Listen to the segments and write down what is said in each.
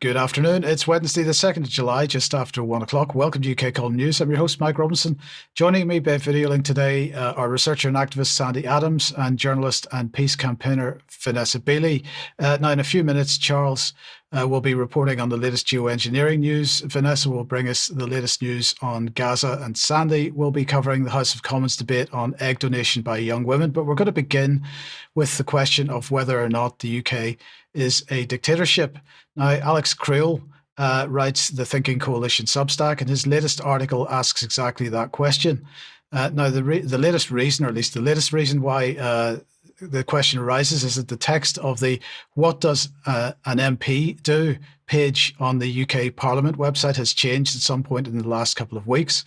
Good afternoon. It's Wednesday, the 2nd of July, just after 1 o'clock. Welcome to UK Column News. I'm your host, Mike Robinson. Joining me by video link today are researcher and activist Sandi and journalist and peace campaigner Vanessa Beeley. Now, in a few minutes, Charles will be reporting on the latest geoengineering news. Vanessa will bring us the latest news on Gaza, and Sandi will be covering the House of Commons debate on egg donation by young women. But we're going to begin with the question of whether or not the UK is a dictatorship. Now, Alex Kriel writes the Thinking Coalition Substack, and his latest article asks exactly that question. Now, the latest reason, or at least the latest reason why the question arises, is that the text of the "What Does an MP Do" page on the UK Parliament website has changed at some point in the last couple of weeks.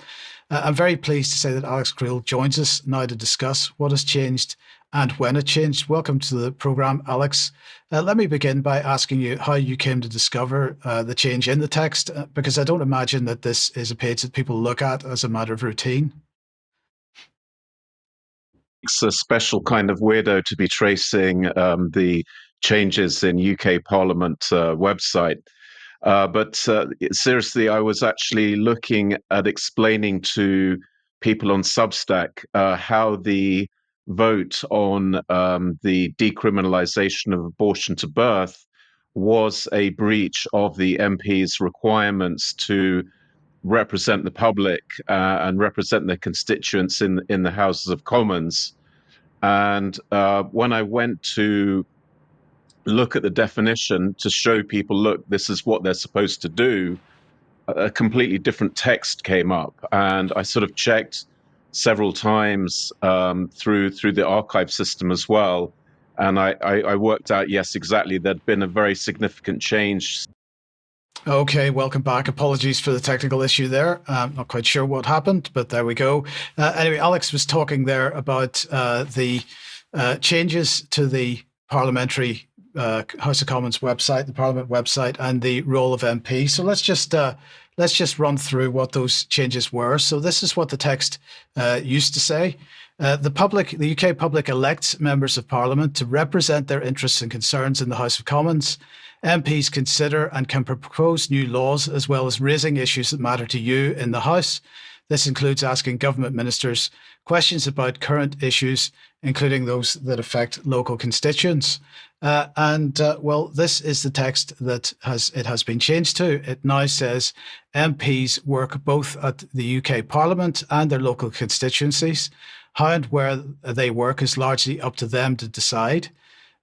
I'm very pleased to say that Alex Kriel joins us now to discuss what has changed and when it changed. Welcome to the programme, Alex. Let me begin by asking you how you came to discover the change in the text, because I don't imagine that this is a page that people look at as a matter of routine. It's a special kind of weirdo to be tracing the changes in UK Parliament website. But seriously, I was actually looking at explaining to people on Substack how the vote on the decriminalisation of abortion to birth was a breach of the MP's requirements to represent the public and represent their constituents in the Houses of Commons. And when I went to look at the definition to show people, look, this is what they're supposed to do, a completely different text came up. And I sort of checked several times through the archive system as well. And I worked out, yes, exactly, there'd been a very significant change. Okay, welcome back. Apologies for the technical issue there. I'm not quite sure what happened, but there we go. Anyway, Alex was talking there about the changes to the parliamentary House of Commons website, the Parliament website, and the role of MP. So let's just run through what those changes were. So this is what the text used to say. The UK public elects members of Parliament to represent their interests and concerns in the House of Commons. MPs consider and can propose new laws, as well as raising issues that matter to you in the House. This includes asking government ministers questions about current issues, including those that affect local constituents. Well, this is the text that has been changed to. It now says MPs work both at the UK Parliament and their local constituencies. How and where they work is largely up to them to decide.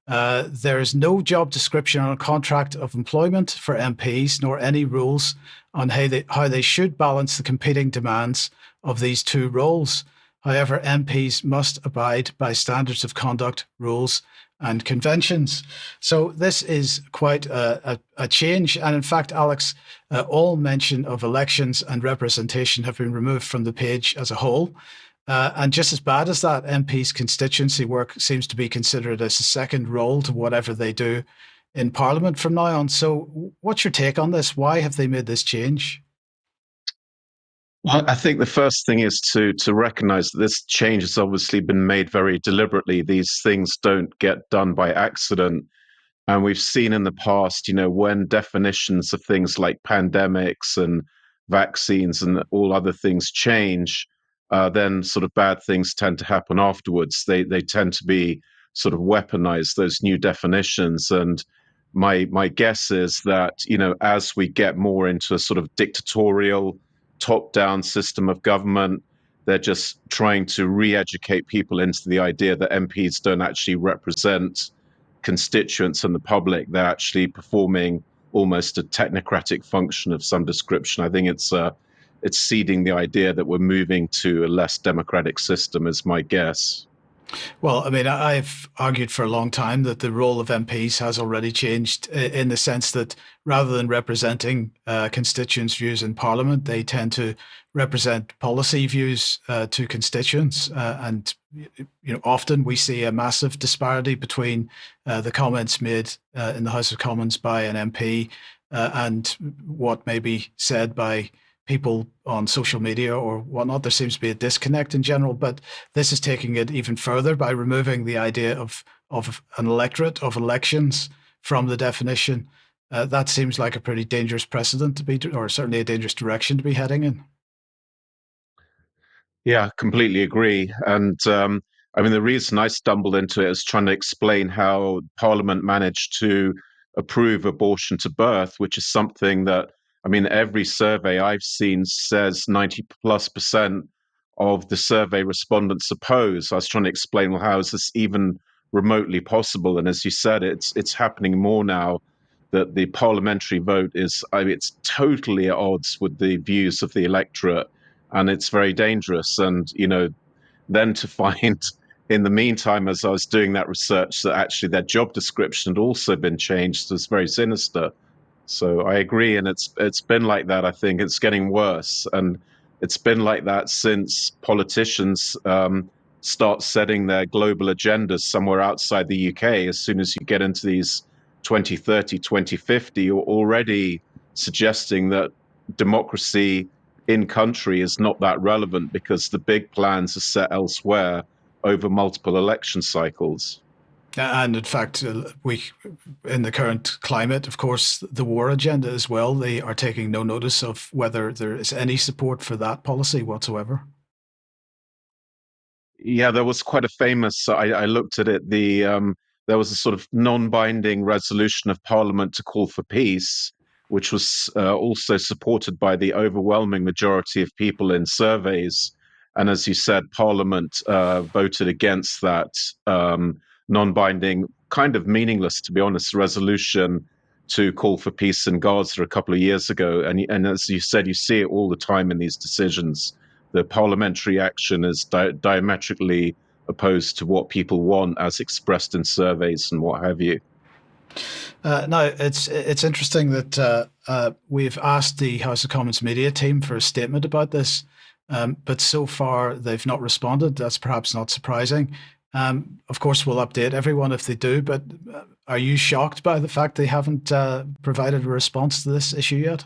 There is no job description or contract of employment for MPs, nor any rules on how they should balance the competing demands of these two roles. However, MPs must abide by standards of conduct, rules, and conventions. So this is quite a change. And in fact, Alex, all mention of elections and representation have been removed from the page as a whole. And just as bad as that, MPs' constituency work seems to be considered as a second role to whatever they do in Parliament from now on. So what's your take on this? Why have they made this change? Well, I think the first thing is to recognise that this change has obviously been made very deliberately. These things don't get done by accident. And we've seen in the past, when definitions of things like pandemics and vaccines and all other things change, then sort of bad things tend to happen afterwards. They tend to be sort of weaponized, those new definitions. And my guess is that, as we get more into a sort of dictatorial, top-down system of government, they're just trying to re-educate people into the idea that MPs don't actually represent constituents and the public. They're actually performing almost a technocratic function of some description. I think it's seeding the idea that we're moving to a less democratic system, is my guess. Well, I mean, I've argued for a long time that the role of MPs has already changed in the sense that rather than representing constituents' views in Parliament, they tend to represent policy views to constituents. And often we see a massive disparity between the comments made in the House of Commons by an MP and what may be said by people on social media or whatnot. There seems to be a disconnect in general, but this is taking it even further by removing the idea of an electorate, of elections from the definition. That seems like a pretty dangerous precedent to be, or certainly a dangerous direction to be heading in. Yeah, completely agree. And I mean, the reason I stumbled into it is trying to explain how Parliament managed to approve abortion to birth, which is something that, I mean, every survey I've seen says 90+% of the survey respondents oppose. I was trying to explain, well, how is this even remotely possible? And as you said, it's happening more now that the parliamentary vote is, I mean, it's totally at odds with the views of the electorate, and it's very dangerous. And then to find in the meantime, as I was doing that research, that actually their job description had also been changed was very sinister. So I agree, and it's been like that. I think it's getting worse, and it's been like that since politicians start setting their global agendas somewhere outside the UK. As soon as you get into these 2030, 2050, you're already suggesting that democracy in country is not that relevant because the big plans are set elsewhere over multiple election cycles. And in fact, in the current climate, of course, the war agenda as well, they are taking no notice of whether there is any support for that policy whatsoever. Yeah, there was quite a famous. I looked at it. There was a sort of non-binding resolution of Parliament to call for peace, which was also supported by the overwhelming majority of people in surveys. And as you said, Parliament voted against that non-binding, kind of meaningless, to be honest, resolution to call for peace in Gaza a couple of years ago. And as you said, you see it all the time in these decisions. The parliamentary action is diametrically opposed to what people want as expressed in surveys and what have you. No, it's interesting that we've asked the House of Commons media team for a statement about this, but so far they've not responded. That's perhaps not surprising. Of course, we'll update everyone if they do, but are you shocked by the fact they haven't provided a response to this issue yet?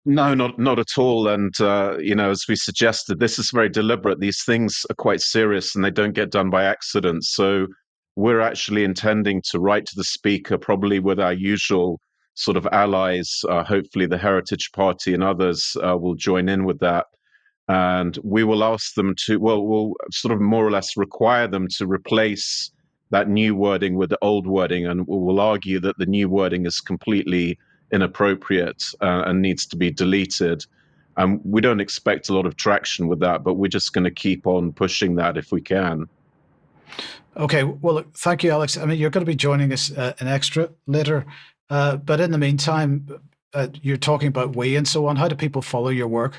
No, not at all. And as we suggested, this is very deliberate. These things are quite serious, and they don't get done by accident. So we're actually intending to write to the Speaker, probably with our usual sort of allies. Hopefully, the Heritage Party and others will join in with that. And we will ask them to, well, we'll sort of more or less require them to replace that new wording with the old wording. And we'll argue that the new wording is completely inappropriate and needs to be deleted. We don't expect a lot of traction with that, but we're just going to keep on pushing that if we can. Okay, well, look, thank you, Alex. I mean, you're going to be joining us an extra later, but in the meantime, you're talking about we and so on. How do people follow your work?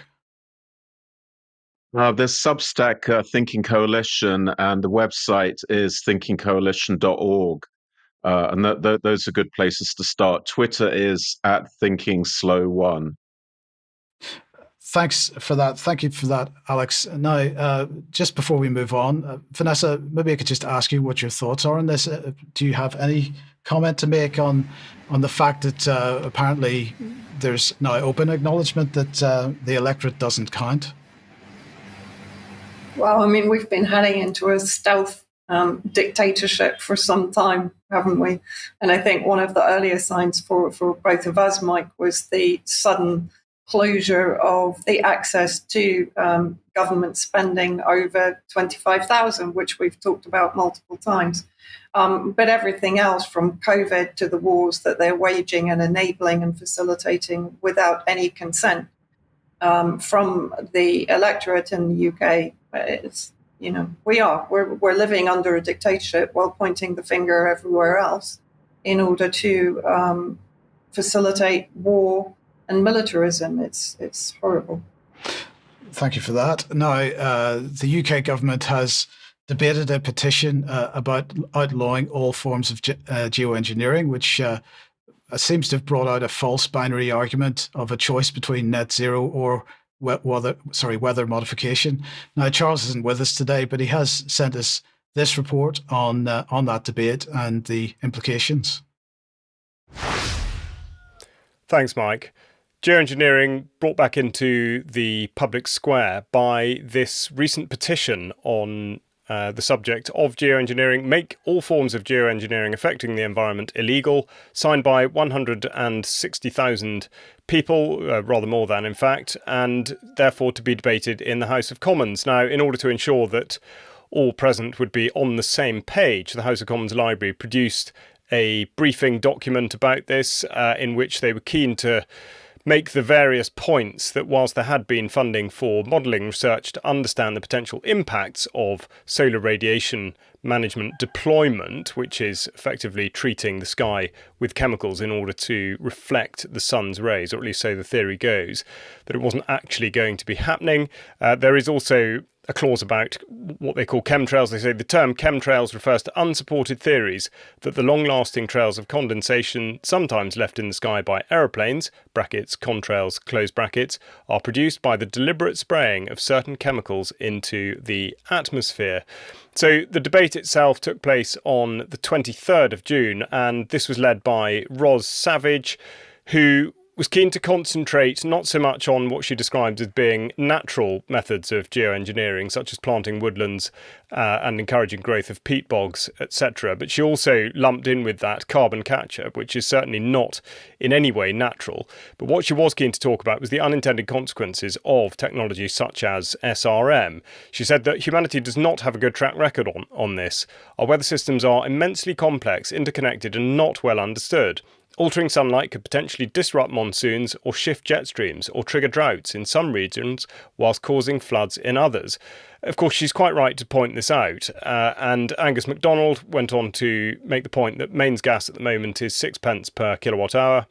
There's Substack Thinking Coalition, and the website is thinkingcoalition.org. And those are good places to start. Twitter is at ThinkingSlow1. Thanks for that. Thank you for that, Alex. Now, just before we move on, Vanessa, maybe I could just ask you what your thoughts are on this. Do you have any comment to make on the fact that apparently there's now open acknowledgement that the electorate doesn't count? Well, I mean, we've been heading into a stealth dictatorship for some time, haven't we? And I think one of the earlier signs for both of us, Mike, was the sudden closure of the access to government spending over 25,000, which we've talked about multiple times. But everything else, from COVID to the wars that they're waging and enabling and facilitating without any consent from the electorate in the UK, it's, we're living under a dictatorship while pointing the finger everywhere else in order to facilitate war and militarism. It's horrible. Thank you for that. Now, the UK government has debated a petition about outlawing all forms of geoengineering, which seems to have brought out a false binary argument of a choice between net zero or weather modification. Now, Charles isn't with us today, but he has sent us this report on that debate and the implications. Thanks, Mike. Geoengineering brought back into the public square by this recent petition on the subject of geoengineering, make all forms of geoengineering affecting the environment illegal, signed by 160,000 people, rather more than in fact, and therefore to be debated in the House of Commons. Now, in order to ensure that all present would be on the same page, the House of Commons Library produced a briefing document about this in which they were keen to make the various points that whilst there had been funding for modelling research to understand the potential impacts of solar radiation management deployment, which is effectively treating the sky with chemicals in order to reflect the sun's rays, or at least so the theory goes, that it wasn't actually going to be happening. There is also a clause about what they call chemtrails. They say the term chemtrails refers to unsupported theories that the long-lasting trails of condensation, sometimes left in the sky by aeroplanes, brackets, contrails, close brackets, are produced by the deliberate spraying of certain chemicals into the atmosphere. So the debate itself took place on the 23rd of June, and this was led by Ros Savage, who was keen to concentrate not so much on what she described as being natural methods of geoengineering, such as planting woodlands and encouraging growth of peat bogs, etc. But she also lumped in with that carbon capture, which is certainly not in any way natural. But what she was keen to talk about was the unintended consequences of technology such as SRM. She said that humanity does not have a good track record on this. Our weather systems are immensely complex, interconnected, and not well understood. Altering sunlight could potentially disrupt monsoons or shift jet streams or trigger droughts in some regions whilst causing floods in others. Of course, she's quite right to point this out. And Angus MacDonald went on to make the point that mains gas at the moment is 6 pence per kilowatt hour,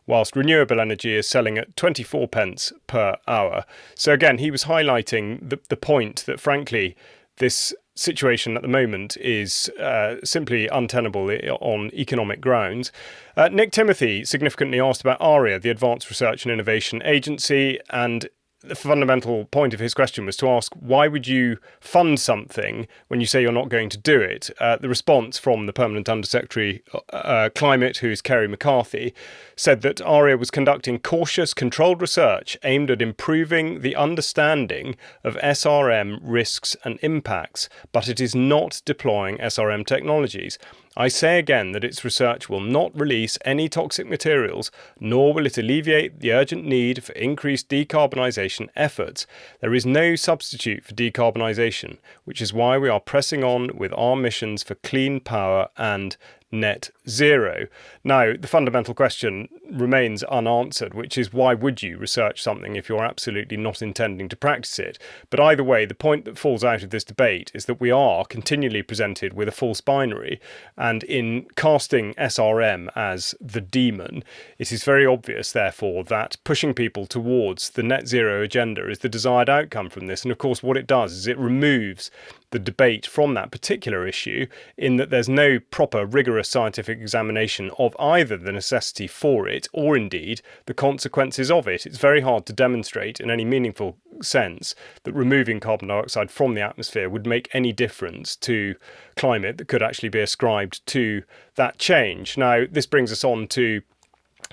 whilst renewable energy is selling at 24 pence per hour. So again, he was highlighting the point that, frankly, this situation at the moment is simply untenable on economic grounds. Nick Timothy significantly asked about ARIA, the Advanced Research and Innovation Agency, and the fundamental point of his question was to ask, why would you fund something when you say you're not going to do it? The response from the Permanent Undersecretary Climate, who's Kerry McCarthy, said that ARIA was conducting cautious, controlled research aimed at improving the understanding of SRM risks and impacts, but it is not deploying SRM technologies. I say again that its research will not release any toxic materials, nor will it alleviate the urgent need for increased decarbonisation efforts. There is no substitute for decarbonisation, which is why we are pressing on with our missions for clean power and net zero. Now, the fundamental question remains unanswered, which is why would you research something if you're absolutely not intending to practice it? But either way, the point that falls out of this debate is that we are continually presented with a false binary, and in casting SRM as the demon, it is very obvious, therefore, that pushing people towards the net zero agenda is the desired outcome from this. And of course, what it does is it removes the debate from that particular issue, in that there's no proper rigorous scientific examination of either the necessity for it or indeed the consequences of it. It's very hard to demonstrate in any meaningful sense that removing carbon dioxide from the atmosphere would make any difference to climate that could actually be ascribed to that change. Now, this brings us on to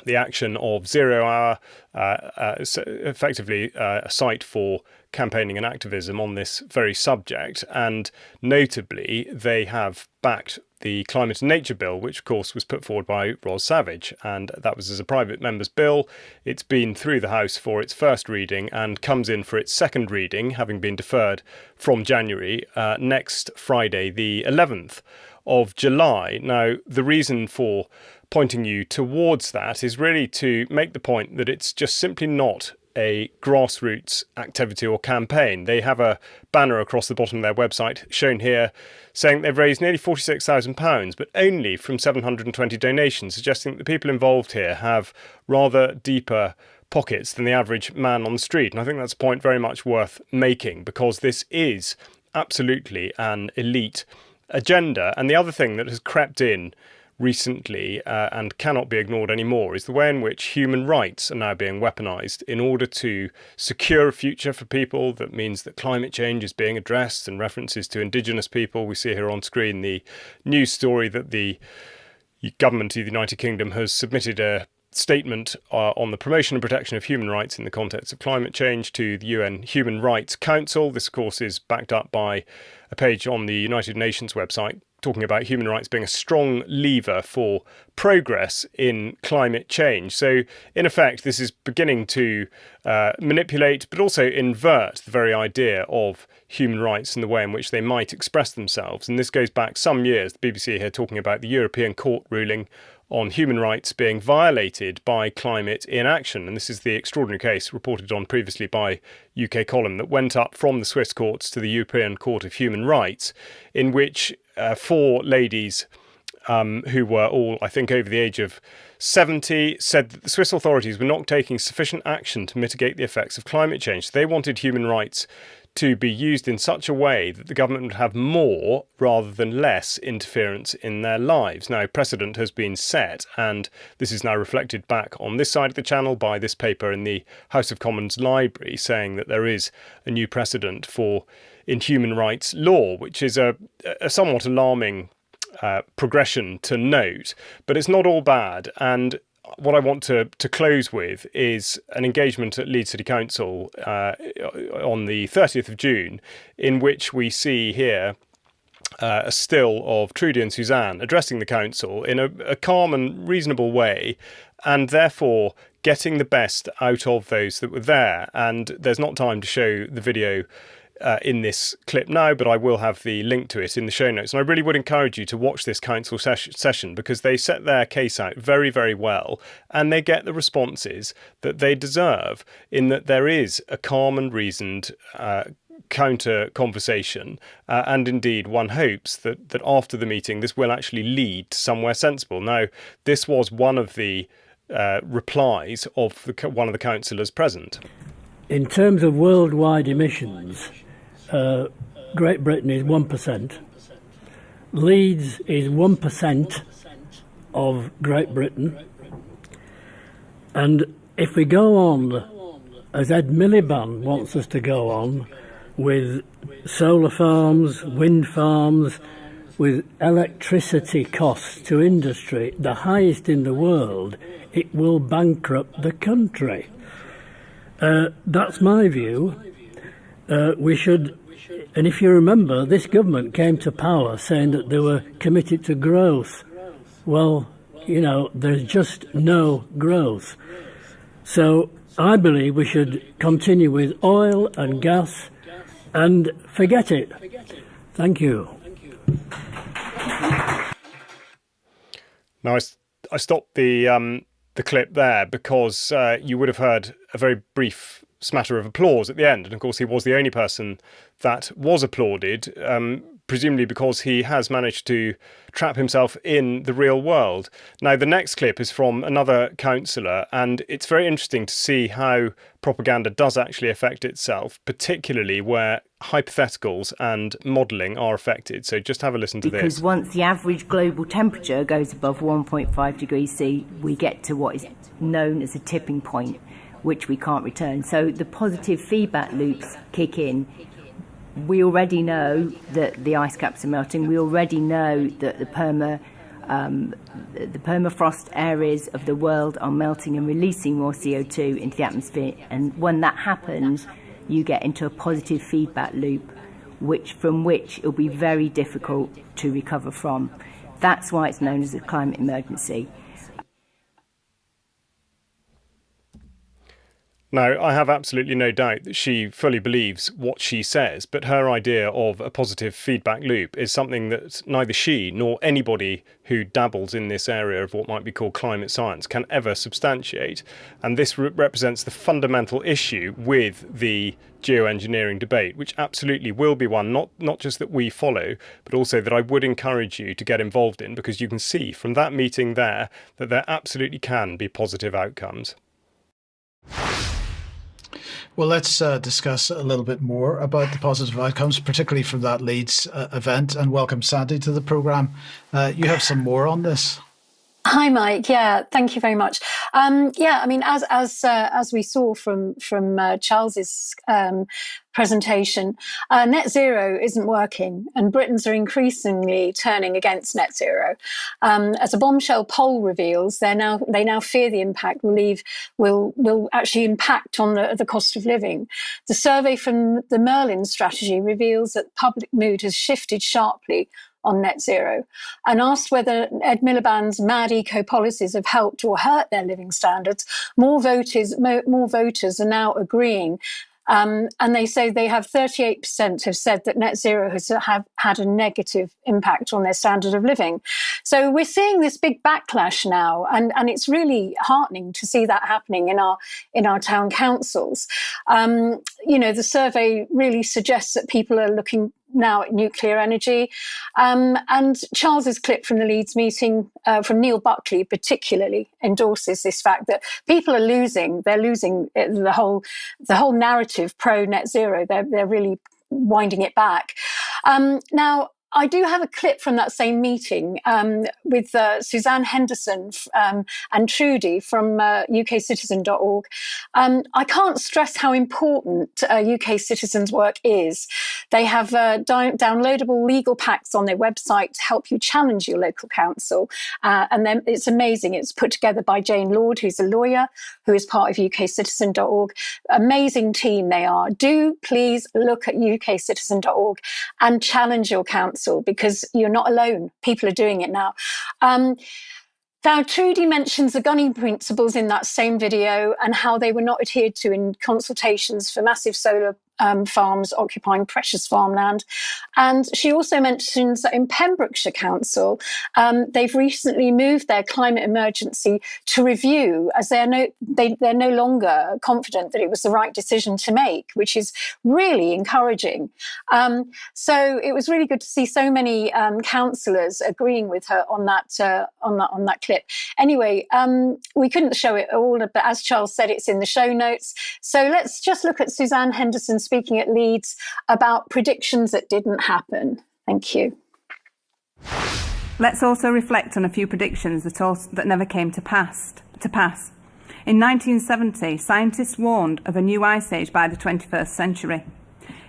the action of 0 Hour, effectively a site for campaigning and activism on this very subject. And notably, they have backed the Climate and Nature Bill, which of course was put forward by Ros Savage, and that was as a private member's bill. It's been through the House for its first reading and comes in for its second reading, having been deferred from January, next Friday, the 11th of July. Now, the reason for pointing you towards that is really to make the point that it's just simply not a grassroots activity or campaign. They have a banner across the bottom of their website shown here saying they've raised nearly £46,000, but only from 720 donations, suggesting that the people involved here have rather deeper pockets than the average man on the street. And I think that's a point very much worth making, because this is absolutely an elite agenda. And the other thing that has crept in recently and cannot be ignored anymore is the way in which human rights are now being weaponised in order to secure a future for people. That means that climate change is being addressed, and references to indigenous people. We see here on screen the news story that the government of the United Kingdom has submitted a statement on the promotion and protection of human rights in the context of climate change to the UN Human Rights Council. This, of course, is backed up by a page on the United Nations website talking about human rights being a strong lever for progress in climate change. So, in effect, this is beginning to manipulate, but also invert the very idea of human rights and the way in which they might express themselves. And this goes back some years. The BBC here talking about the European Court ruling on human rights being violated by climate inaction. And this is the extraordinary case reported on previously by UK Column that went up from the Swiss courts to the European Court of Human Rights, in which 4 ladies who were all, I think, over the age of 70, said that the Swiss authorities were not taking sufficient action to mitigate the effects of climate change. They wanted human rights to be used in such a way that the government would have more rather than less interference in their lives. Now, precedent has been set, and this is now reflected back on this side of the channel by this paper in the House of Commons library, saying that there is a new precedent in human rights law, which is a somewhat alarming progression to note, but it's not all bad. And what I want to close with is an engagement at Leeds City Council on the 30th of June, in which we see here a still of Trudy and Suzanne addressing the council in a calm and reasonable way, and therefore getting the best out of those that were there. And there's not time to show the video in this clip now, but I will have the link to it in the show notes. And I really would encourage you to watch this council session, because they set their case out very, very well, and they get the responses that they deserve, in that there is a calm and reasoned counter conversation, and indeed one hopes that after the meeting this will actually lead to somewhere sensible. Now, this was one of the replies of one of the councillors present. In terms of worldwide emissions, Great Britain is 1%. Leeds is 1% of Great Britain. And if we go on, as Ed Miliband wants us to go on, with solar farms, wind farms, with electricity costs to industry, the highest in the world, it will bankrupt the country. That's my view. We should, and if you remember, this government came to power saying that they were committed to growth. Well, there's just no growth. So I believe we should continue with oil and gas and forget it. Thank you. Now, I stopped the clip there because you would have heard a very brief smatter of applause at the end. And of course, he was the only person that was applauded, presumably because he has managed to trap himself in the real world. Now, the next clip is from another councillor, and it's very interesting to see how propaganda does actually affect itself, particularly where hypotheticals and modelling are affected. So just have a listen to this. Because once the average global temperature goes above 1.5 degrees C, we get to what is known as a tipping point, which we can't return. So the positive feedback loops kick in. We already know that the ice caps are melting. We already know that the permafrost areas of the world are melting and releasing more CO2 into the atmosphere. And when that happens, you get into a positive feedback loop, from which it'll be very difficult to recover from. That's why it's known as a climate emergency. Now, I have absolutely no doubt that she fully believes what she says, but her idea of a positive feedback loop is something that neither she nor anybody who dabbles in this area of what might be called climate science can ever substantiate. And this represents the fundamental issue with the geoengineering debate, which absolutely will be one, not just that we follow, but also that I would encourage you to get involved in, because you can see from that meeting there that there absolutely can be positive outcomes. Well, let's discuss a little bit more about the positive outcomes, particularly from that Leeds event, and welcome Sandi to the programme. You have some more on this. Hi, Mike. Yeah, thank you very much. Yeah, I mean, as we saw from Charles's presentation. Net zero isn't working, and Britons are increasingly turning against net zero. As a bombshell poll reveals, they now fear the impact will actually impact on the cost of living. The survey from the Merlin strategy reveals that public mood has shifted sharply on net zero, and asked whether Ed Miliband's mad eco policies have helped or hurt their living standards. More voters are now agreeing. And they say they have 38% have said that net zero has had a negative impact on their standard of living. So we're seeing this big backlash now, and it's really heartening to see that happening in our town councils. The survey really suggests that people are looking now at nuclear energy. And Charles's clip from the Leeds meeting from Neil Buckley particularly endorses this fact that people are losing. They're losing the whole narrative pro net zero. They're really winding it back. Now, I do have a clip from that same meeting with Suzanne Henderson and Trudy from UKCitizen.org. I can't stress how important UK Citizens' work is. They have downloadable legal packs on their website to help you challenge your local council. And then it's amazing. It's put together by Jane Lord, who's a lawyer, who is part of UKCitizen.org. Amazing team they are. Do please look at UKCitizen.org and challenge your council, because you're not alone. People are doing it now. Now, Trudy mentions the gunning principles in that same video and how they were not adhered to in consultations for massive solar farms occupying precious farmland. And she also mentions that in Pembrokeshire Council, they've recently moved their climate emergency to review, as they're no longer confident that it was the right decision to make, which is really encouraging. So it was really good to see so many councillors agreeing with her on that clip. Anyway, we couldn't show it all, but as Charles said, it's in the show notes. So let's just look at Suzanne Henderson speaking at Leeds about predictions that didn't happen. Thank you. Let's also reflect on a few predictions that never came to pass. In 1970, scientists warned of a new ice age by the 21st century.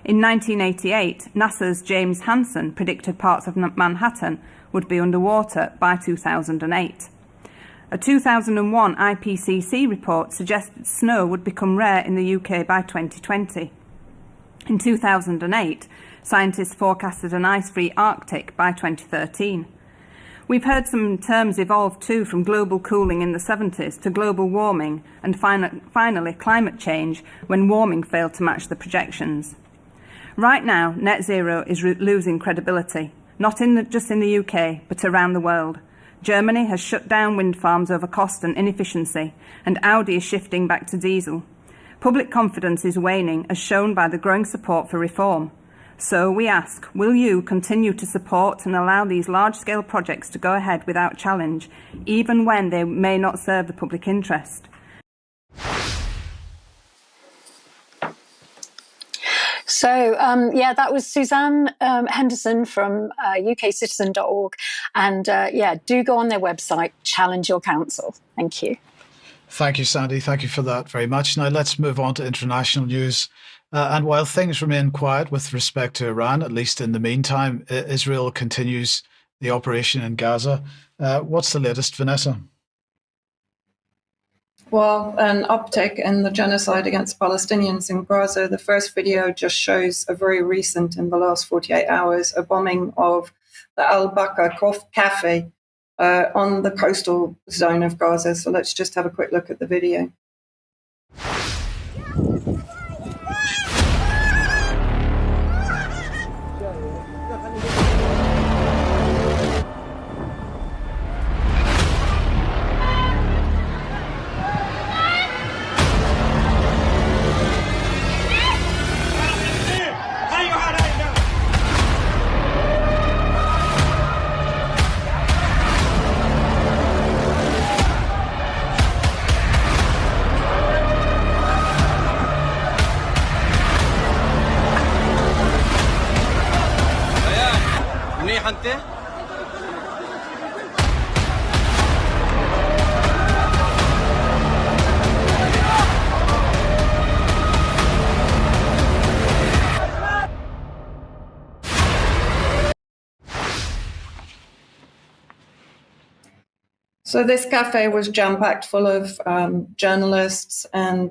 In 1988, NASA's James Hansen predicted parts of Manhattan would be underwater by 2008. A 2001 IPCC report suggested snow would become rare in the UK by 2020. In 2008, scientists forecasted an ice-free Arctic by 2013. We've heard some terms evolve too, from global cooling in the 70s to global warming and finally climate change, when warming failed to match the projections. Right now, net zero is losing credibility, not just in the UK, but around the world. Germany has shut down wind farms over cost and inefficiency, and Audi is shifting back to diesel. Public confidence is waning, as shown by the growing support for reform. So we ask, will you continue to support and allow these large-scale projects to go ahead without challenge, even when they may not serve the public interest? So, that was Suzanne Henderson from UKCitizen.org. And do go on their website, challenge your council. Thank you. Thank you, Sandi. Thank you for that very much. Now let's move on to international news. And while things remain quiet with respect to Iran, at least in the meantime, Israel continues the operation in Gaza. What's the latest, Vanessa? Well, an uptick in the genocide against Palestinians in Gaza. The first video just shows a very recent, in the last 48 hours, a bombing of the Al-Baka Cafe on the coastal zone of Gaza. So let's just have a quick look at the video. So this cafe was jam-packed full of journalists and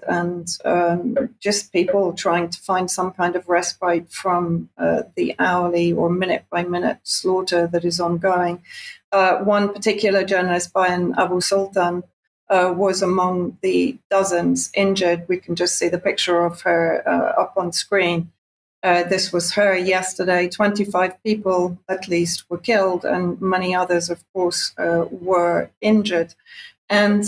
just people trying to find some kind of respite from the hourly or minute-by-minute slaughter that is ongoing. One particular journalist, Bayan Abu Sultan, was among the dozens injured. We can just see the picture of her up on screen. This was her yesterday. 25 people, at least, were killed, and many others, of course, were injured. And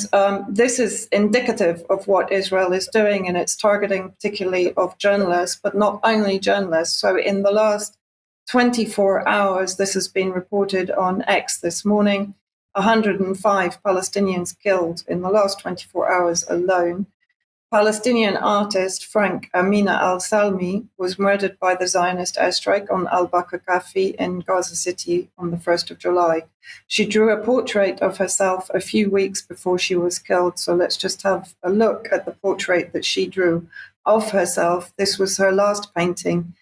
this is indicative of what Israel is doing, and it's targeting particularly of journalists, but not only journalists. So in the last 24 hours, this has been reported on X this morning, 105 Palestinians killed in the last 24 hours alone. Palestinian artist Frank Amina al-Salmi was murdered by the Zionist airstrike on Al-Baka Cafe in Gaza City on the 1st of July. She drew a portrait of herself a few weeks before she was killed. So let's just have a look at the portrait that she drew of herself. This was her last painting.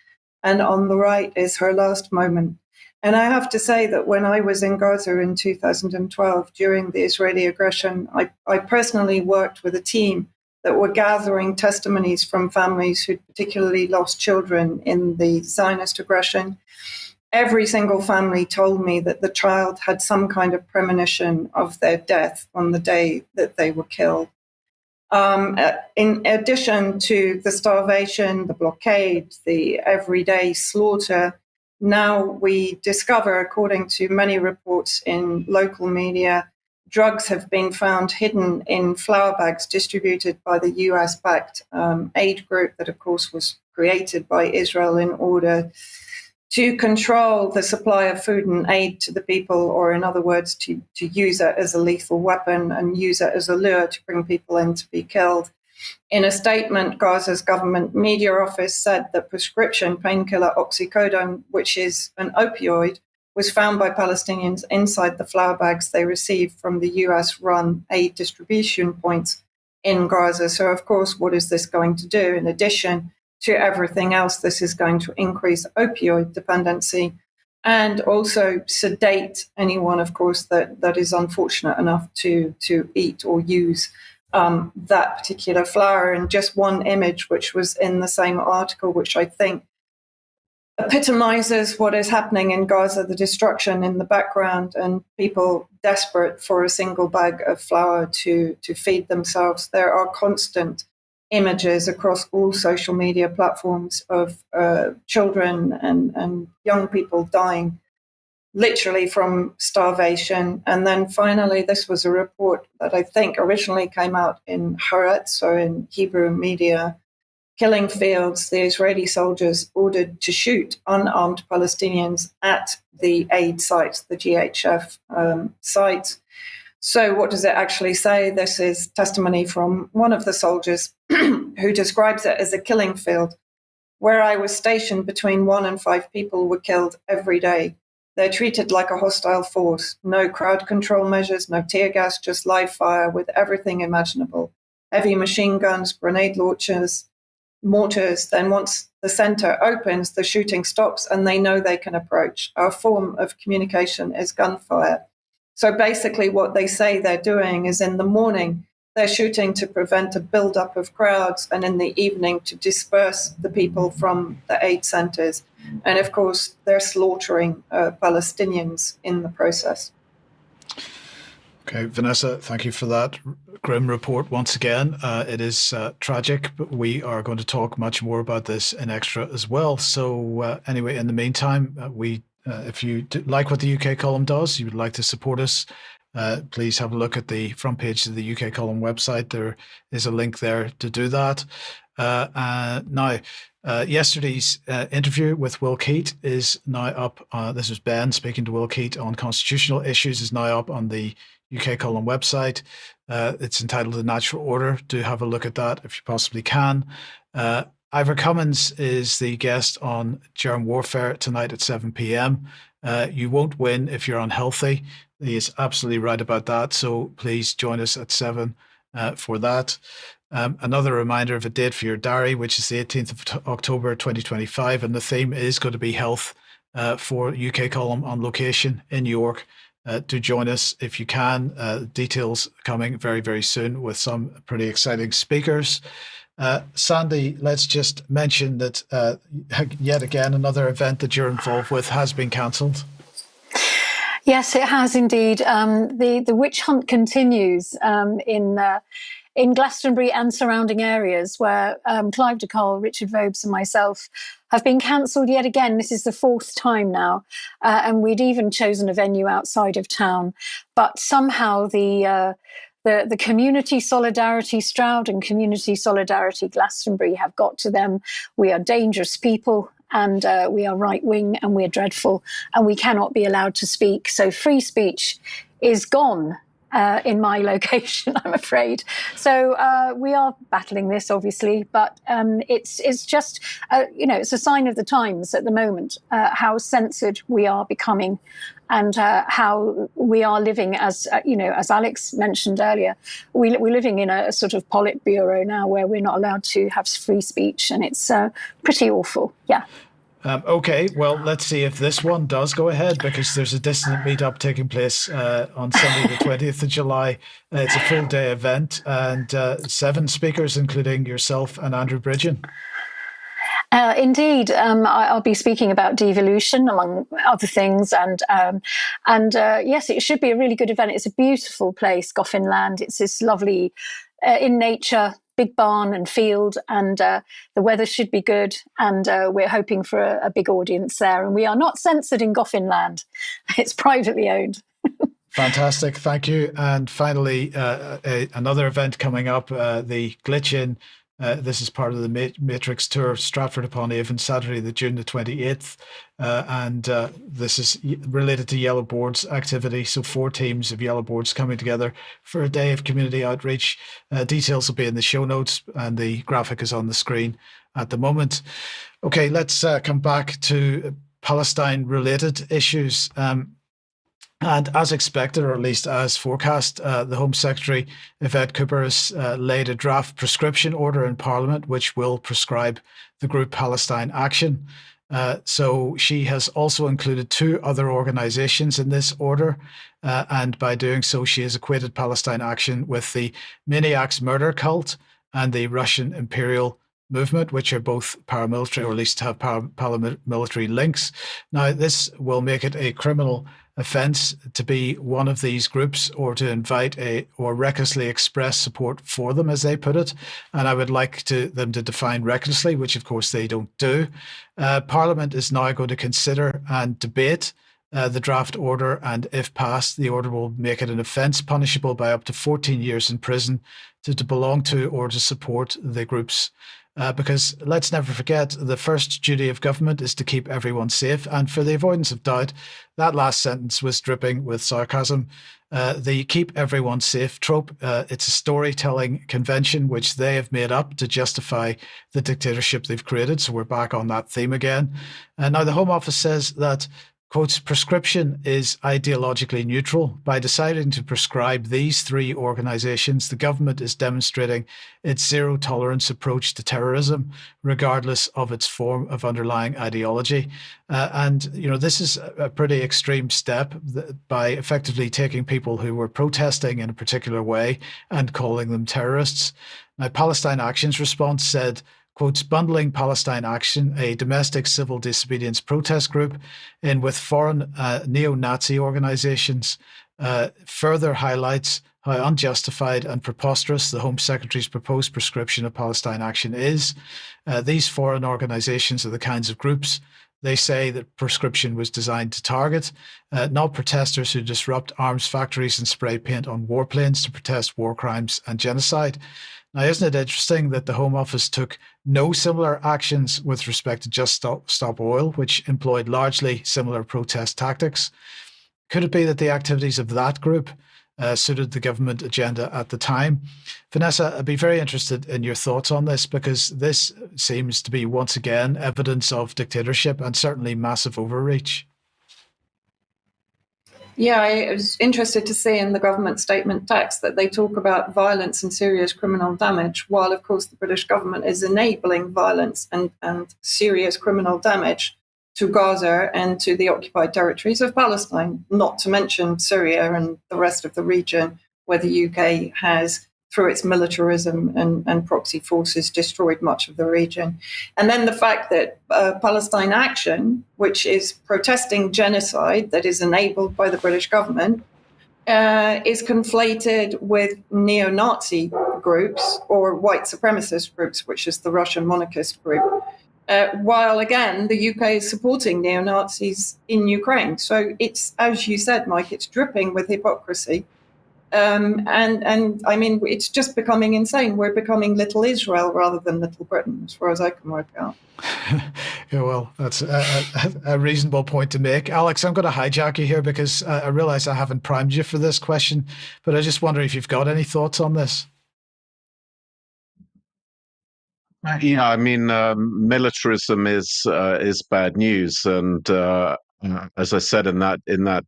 And on the right is her last moment. And I have to say that when I was in Gaza in 2012, during the Israeli aggression, I personally worked with a team that were gathering testimonies from families who'd particularly lost children in the Zionist aggression. Every single family told me that the child had some kind of premonition of their death on the day that they were killed. In addition to the starvation, the blockade, the everyday slaughter, now we discover, according to many reports in local media, drugs have been found hidden in flour bags distributed by the US-backed aid group that, of course, was created by Israel in order to control the supply of food and aid to the people, or in other words, to use it as a lethal weapon and use it as a lure to bring people in to be killed. In a statement, Gaza's government media office said that prescription painkiller oxycodone, which is an opioid, was found by Palestinians inside the flour bags they received from the US-run aid distribution points in Gaza. So, of course, what is this going to do? In addition to everything else, this is going to increase opioid dependency and also sedate anyone, of course, that is unfortunate enough to eat or use that particular flour. And just one image, which was in the same article, which I think epitomizes what is happening in Gaza, the destruction in the background and people desperate for a single bag of flour to feed themselves. There are constant images across all social media platforms of children and young people dying literally from starvation. And then finally, this was a report that I think originally came out in Haaretz, so in Hebrew media, killing fields, the Israeli soldiers ordered to shoot unarmed Palestinians at the aid sites, the GHF sites. So what does it actually say? This is testimony from one of the soldiers who describes it as a killing field. Where I was stationed, between 1 and 5 people were killed every day. They're treated like a hostile force. No crowd control measures, no tear gas, just live fire with everything imaginable. Heavy machine guns, grenade launchers, mortars. Then once the center opens, the shooting stops and they know they can approach. Our form of communication is gunfire. So basically what they say they're doing is in the morning, they're shooting to prevent a buildup of crowds, and in the evening to disperse the people from the aid centers. And of course, they're slaughtering Palestinians in the process. Okay, Vanessa, thank you for that grim report once again. It is tragic, but we are going to talk much more about this in Extra as well. So anyway, in the meantime, if you like what the UK column does, you would like to support us, please have a look at the front page of the UK column website. There is a link there to do that. Now, yesterday's interview with Will Keat is now up. This was Ben speaking to Will Keat on constitutional issues, is now up on the UK column website. It's entitled The Natural Order. Do have a look at that if you possibly can. Ivor Cummins is the guest on Germ Warfare tonight at 7 p.m. You won't win if you're unhealthy. He is absolutely right about that. So please join us at 7 for that. Another reminder of a date for your diary, which is the 18th of October 2025. And the theme is going to be health for UK column on location in York. do join us if you can. Details coming very, very soon with some pretty exciting speakers. Sandi, let's just mention that yet again another event that you're involved with has been cancelled. Yes, it has indeed. The witch hunt continues in Glastonbury and surrounding areas, where Clive de Cole, Richard Vobes and myself have been cancelled yet again. This is the fourth time now, and we'd even chosen a venue outside of town. But somehow the community solidarity Stroud and community solidarity Glastonbury have got to them. We are dangerous people, and we are right-wing, and we're dreadful, and we cannot be allowed to speak. So free speech is gone in my location, I'm afraid. So we are battling this, obviously, but it's just, it's a sign of the times at the moment, how censored we are becoming, and how we are living as Alex mentioned earlier, we're living in a sort of Politburo now where we're not allowed to have free speech, and it's pretty awful. Yeah. Okay, well, let's see if this one does go ahead, because there's a dissident meetup taking place on Sunday, the 20th of July. It's a full-day event, and 7 speakers, including yourself and Andrew Bridgen. Indeed, I'll be speaking about devolution, among other things, and yes, it should be a really good event. It's a beautiful place, Goffin Land. It's this lovely, in nature, big barn and field, and the weather should be good, and we're hoping for a big audience there. And we are not censored in Goffin Land. It's privately owned. Fantastic, thank you. And finally, another event coming up, the Glitch In. This is part of the Matrix Tour, Stratford upon Avon, Saturday, June the 28th. And this is related to Yellow Board's activity. So 4 teams of Yellow Boards coming together for a day of community outreach. Details will be in the show notes, and the graphic is on the screen at the moment. Okay, let's come back to Palestine-related issues. And as expected, or at least as forecast, the Home Secretary, Yvette Cooper, has laid a draft prescription order in Parliament, which will prescribe the group Palestine Action. So she has also included 2 other organizations in this order. And by doing so, she has equated Palestine Action with the Maniacs Murder Cult and the Russian Imperial Movement, which are both paramilitary, or at least have paramilitary links. Now, this will make it a criminal offence to be one of these groups, or to invite or recklessly express support for them, as they put it. And I would like them to define recklessly, which of course they don't do. Parliament is now going to consider and debate the draft order, and if passed, the order will make it an offence punishable by up to 14 years in prison to belong to or to support the groups. Because let's never forget, the first duty of government is to keep everyone safe. And for the avoidance of doubt, that last sentence was dripping with sarcasm. The keep everyone safe trope, it's a storytelling convention which they have made up to justify the dictatorship they've created. So we're back on that theme again. Now, the Home Office says that, quotes, prescription is ideologically neutral. By deciding to prescribe these 3 organizations, the government is demonstrating its zero tolerance approach to terrorism, regardless of its form of underlying ideology. And this is a pretty extreme step by effectively taking people who were protesting in a particular way and calling them terrorists. Now, Palestine Action's response said, quotes, bundling Palestine Action, a domestic civil disobedience protest group, in with foreign neo-Nazi organizations, further highlights how unjustified and preposterous the Home Secretary's proposed prescription of Palestine Action is. These foreign organizations are the kinds of groups they say that prescription was designed to target, not protesters who disrupt arms factories and spray paint on warplanes to protest war crimes and genocide. Now, isn't it interesting that the Home Office took no similar actions with respect to Just Stop Oil, which employed largely similar protest tactics? Could it be that the activities of that group suited the government agenda at the time? Vanessa, I'd be very interested in your thoughts on this, because this seems to be once again evidence of dictatorship and certainly massive overreach. Yeah, I was interested to see in the government statement text that they talk about violence and serious criminal damage, while, of course, the British government is enabling violence and serious criminal damage to Gaza and to the occupied territories of Palestine, not to mention Syria and the rest of the region, where the UK has, through its militarism and proxy forces, destroyed much of the region. And then the fact that Palestine Action, which is protesting genocide that is enabled by the British government, is conflated with neo-Nazi groups or white supremacist groups, which is the Russian monarchist group. While, again, the UK is supporting neo-Nazis in Ukraine. So it's, as you said, Mike, it's dripping with hypocrisy. And I mean, it's just becoming insane. We're becoming little Israel rather than little Britain, as far as I can work out. Yeah, well, that's a reasonable point to make. Alex, I'm going to hijack you here because I realize I haven't primed you for this question, but I just wonder if you've got any thoughts on this. Yeah, I mean, militarism is bad news, and as I said in that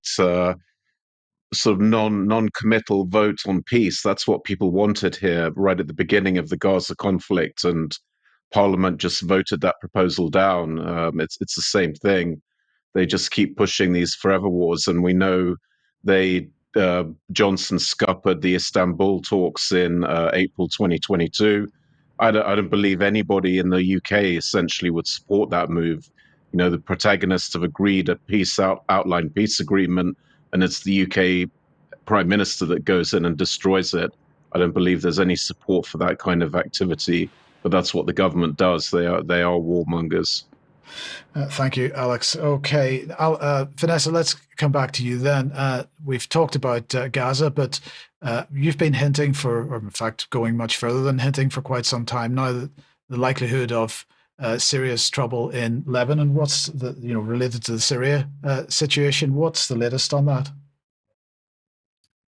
sort of non-committal vote on peace, that's what people wanted here right at the beginning of the Gaza conflict, and Parliament just voted that proposal down. It's the same thing. They just keep pushing these forever wars, and we know Johnson scuppered the Istanbul talks in April 2022. I don't believe anybody in the UK essentially would support that move. You know, the protagonists have agreed a outline peace agreement, and it's the UK Prime Minister that goes in and destroys it. I don't believe there's any support for that kind of activity, but that's what the government does. They are warmongers. Thank you, Alex. Okay, Vanessa, let's come back to you then. We've talked about Gaza, but you've been hinting or in fact going much further than hinting for quite some time now, that the likelihood of serious trouble in Lebanon. What's related to the Syria situation? What's the latest on that?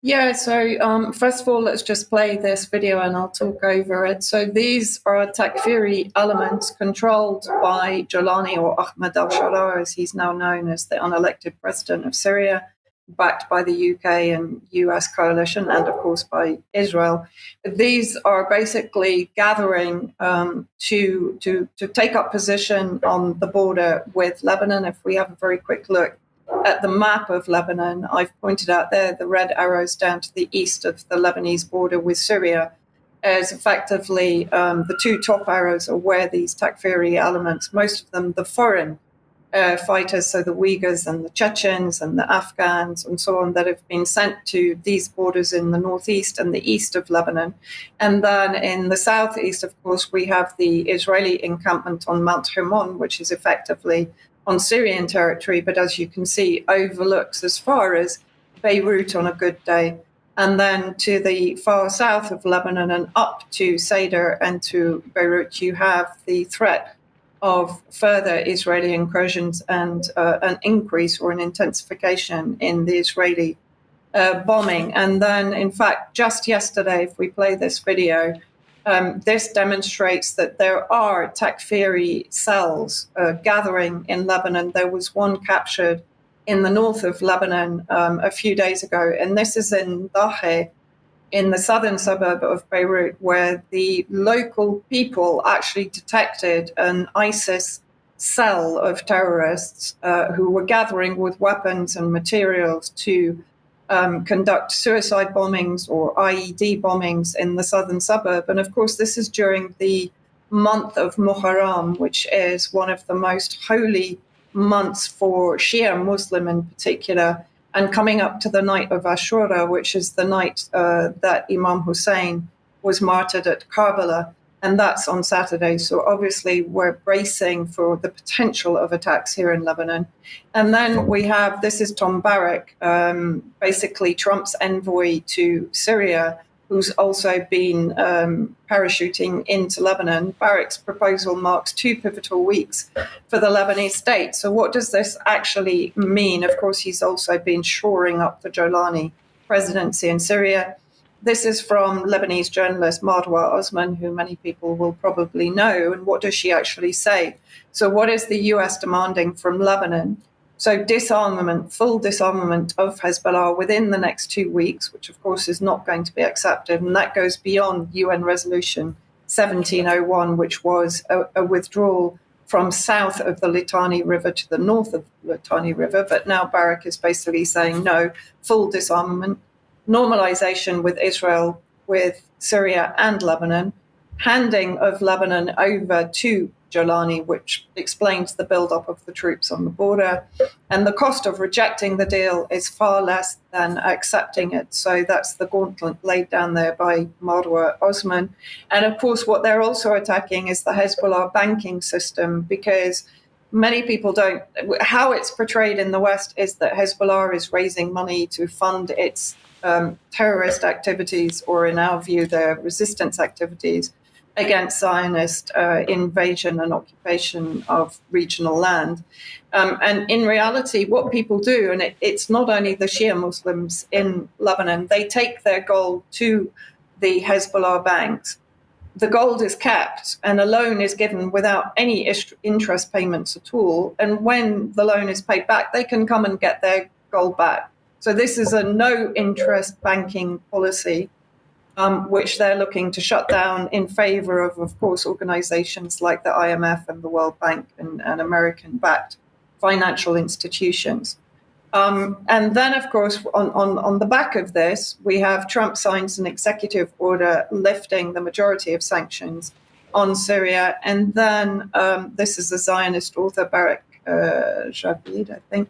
Yeah, so first of all, let's just play this video and I'll talk over it. So these are Takfiri elements controlled by Jolani, or Ahmed al-Sharaa, as he's now known, as the unelected president of Syria, backed by the UK and US coalition, and of course by Israel. These are basically gathering to take up position on the border with Lebanon. If we have a very quick look at the map of Lebanon, I've pointed out there the red arrows down to the east of the Lebanese border with Syria, as effectively the two top arrows are where these Takfiri elements, most of them the foreign fighters, so the Uyghurs and the Chechens and the Afghans and so on, that have been sent to these borders in the northeast and the east of Lebanon. And then in the southeast, of course, we have the Israeli encampment on Mount Hermon, which is effectively on Syrian territory, but as you can see, overlooks as far as Beirut on a good day. And then to the far south of Lebanon and up to Seder and to Beirut, you have the threat of further Israeli incursions and an increase or an intensification in the Israeli bombing. And then, in fact, just yesterday, if we play this video, this demonstrates that there are Takfiri cells gathering in Lebanon. There was one captured in the north of Lebanon a few days ago, and this is in Dahe, in the southern suburb of Beirut, where the local people actually detected an ISIS cell of terrorists who were gathering with weapons and materials to conduct suicide bombings or IED bombings in the southern suburb. And of course, this is during the month of Muharram, which is one of the most holy months for Shia Muslim in particular, and coming up to the night of Ashura, which is the night that Imam Hussein was martyred at Karbala. And that's on Saturday. So obviously we're bracing for the potential of attacks here in Lebanon. And then we have, this is Tom Barrack, basically Trump's envoy to Syria, who's also been parachuting into Lebanon. Barrack's proposal marks 2 pivotal weeks for the Lebanese state. So what does this actually mean? Of course, he's also been shoring up the Jolani presidency in Syria. This is from Lebanese journalist Marwa Osman, who many people will probably know. And what does she actually say? So what is the US demanding from Lebanon? So disarmament, full disarmament of Hezbollah within the next 2 weeks, which of course is not going to be accepted. And that goes beyond UN Resolution 1701, which was a withdrawal from south of the Litani River to the north of the Litani River. But now Barak is basically saying no, full disarmament, normalization with Israel, with Syria and Lebanon, handing of Lebanon over to Jolani, which explains the buildup of the troops on the border. And the cost of rejecting the deal is far less than accepting it. So that's the gauntlet laid down there by Marwa Osman. And of course, what they're also attacking is the Hezbollah banking system, because many people don't. How it's portrayed in the West is that Hezbollah is raising money to fund its terrorist activities, or in our view, their resistance activities against Zionist invasion and occupation of regional land. And in reality, what people do, and it's not only the Shia Muslims in Lebanon, they take their gold to the Hezbollah banks. The gold is kept and a loan is given without any interest payments at all. And when the loan is paid back, they can come and get their gold back. So this is a no interest banking policy, which they're looking to shut down in favor of course, organizations like the IMF and the World Bank and American-backed financial institutions. And then, of course, on the back of this, we have Trump signs an executive order lifting the majority of sanctions on Syria. And then this is the Zionist author, Barak Javid, I think.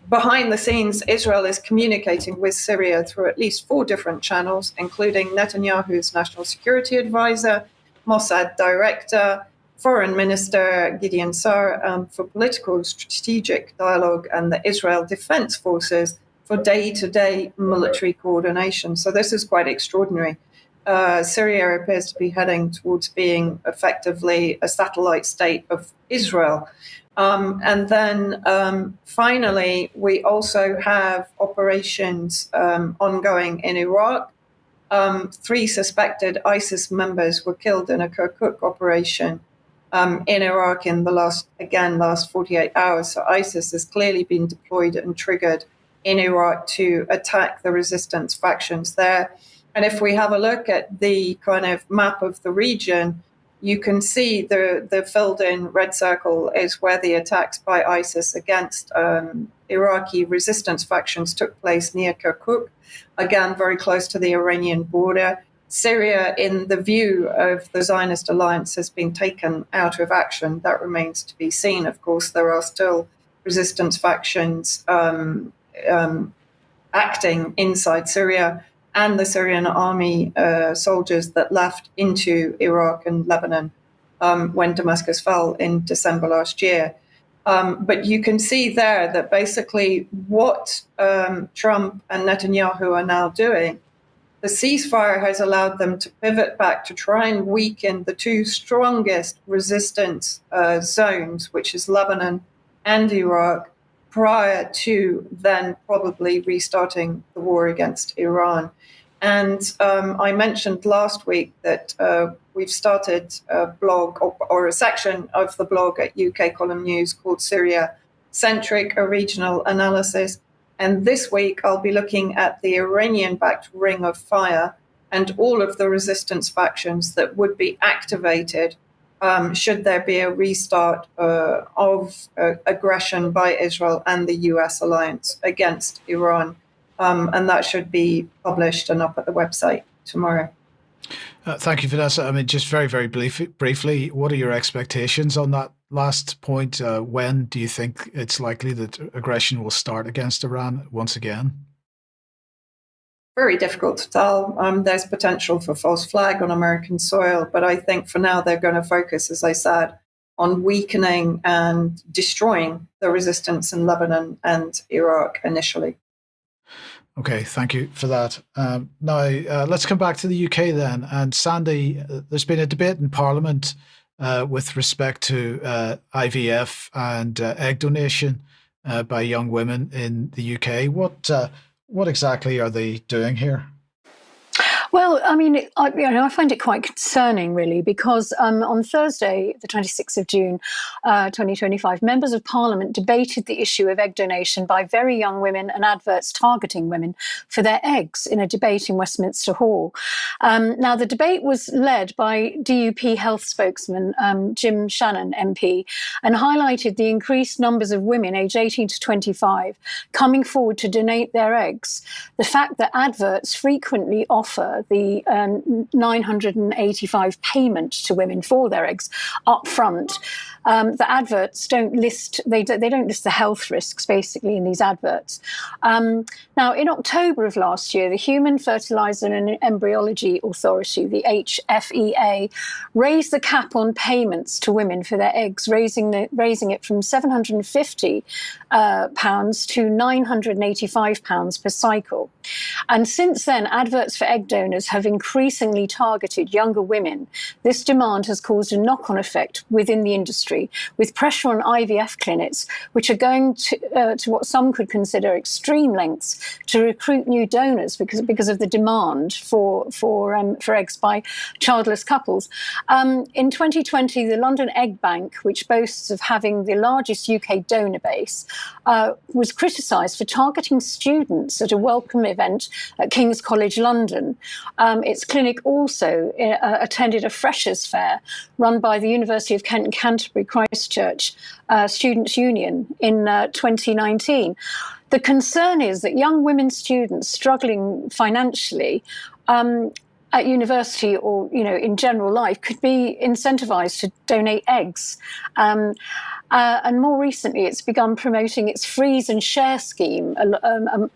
Behind the scenes, Israel is communicating with Syria through at least 4 different channels, including Netanyahu's national security advisor, Mossad director, Foreign Minister Gideon Sa'ar for political strategic dialogue, and the Israel Defense Forces for day-to-day military coordination. So this is quite extraordinary. Syria appears to be heading towards being effectively a satellite state of Israel. And then finally, we also have operations ongoing in Iraq. 3 suspected ISIS members were killed in a Kirkuk operation in Iraq in the last 48 hours. So ISIS has clearly been deployed and triggered in Iraq to attack the resistance factions there. And if we have a look at the kind of map of the region, you can see the filled-in red circle is where the attacks by ISIS against Iraqi resistance factions took place near Kirkuk, again, very close to the Iranian border. Syria, in the view of the Zionist alliance, has been taken out of action. That remains to be seen. Of course, there are still resistance factions acting inside Syria, and the Syrian army soldiers that left into Iraq and Lebanon when Damascus fell in December last year. But you can see there that basically what Trump and Netanyahu are now doing, the ceasefire has allowed them to pivot back to try and weaken the 2 strongest resistance zones, which is Lebanon and Iraq, prior to then probably restarting the war against Iran. And I mentioned last week that we've started a blog or a section of the blog at UK Column News called Syria Centric, a regional analysis. And this week I'll be looking at the Iranian-backed Ring of Fire and all of the resistance factions that would be activated should there be a restart of aggression by Israel and the US alliance against Iran. And that should be published and up at the website tomorrow. Thank you, Vanessa. I mean, just very, very briefly, what are your expectations on that last point? When do you think it's likely that aggression will start against Iran once again? Very difficult to tell. There's potential for false flag on American soil, but I think for now they're going to focus, as I said, on weakening and destroying the resistance in Lebanon and Iraq initially. Okay, thank you for that. Now, let's come back to the UK then. And Sandi, there's been a debate in Parliament with respect to IVF and egg donation by young women in the UK. What exactly are they doing here? Well, I mean, I find it quite concerning, really, because on Thursday, the 26th of June, 2025, members of Parliament debated the issue of egg donation by very young women and adverts targeting women for their eggs in a debate in Westminster Hall. Now, the debate was led by DUP health spokesman Jim Shannon MP and highlighted the increased numbers of women aged 18 to 25 coming forward to donate their eggs. The fact that adverts frequently offer the $985 payment to women for their eggs up front. The adverts don't list, they don't list the health risks basically in these adverts. Now, in October of last year, the Human Fertilizer and Embryology Authority, the HFEA, raised the cap on payments to women for their eggs, raising it from £750 to £985 per cycle. And since then, adverts for egg donors have increasingly targeted younger women. This demand has caused a knock-on effect within the industry, with pressure on IVF clinics, which are going to what some could consider extreme lengths to recruit new donors because of the demand for eggs by childless couples. In 2020, the London Egg Bank, which boasts of having the largest UK donor base, was criticised for targeting students at a welcome event at King's College London. Its clinic also attended a freshers' fair run by the University of Kent and Canterbury Christchurch Students' Union in 2019. The concern is that young women students struggling financially at university or in general life could be incentivised to donate eggs. And more recently, it's begun promoting its freeze and share scheme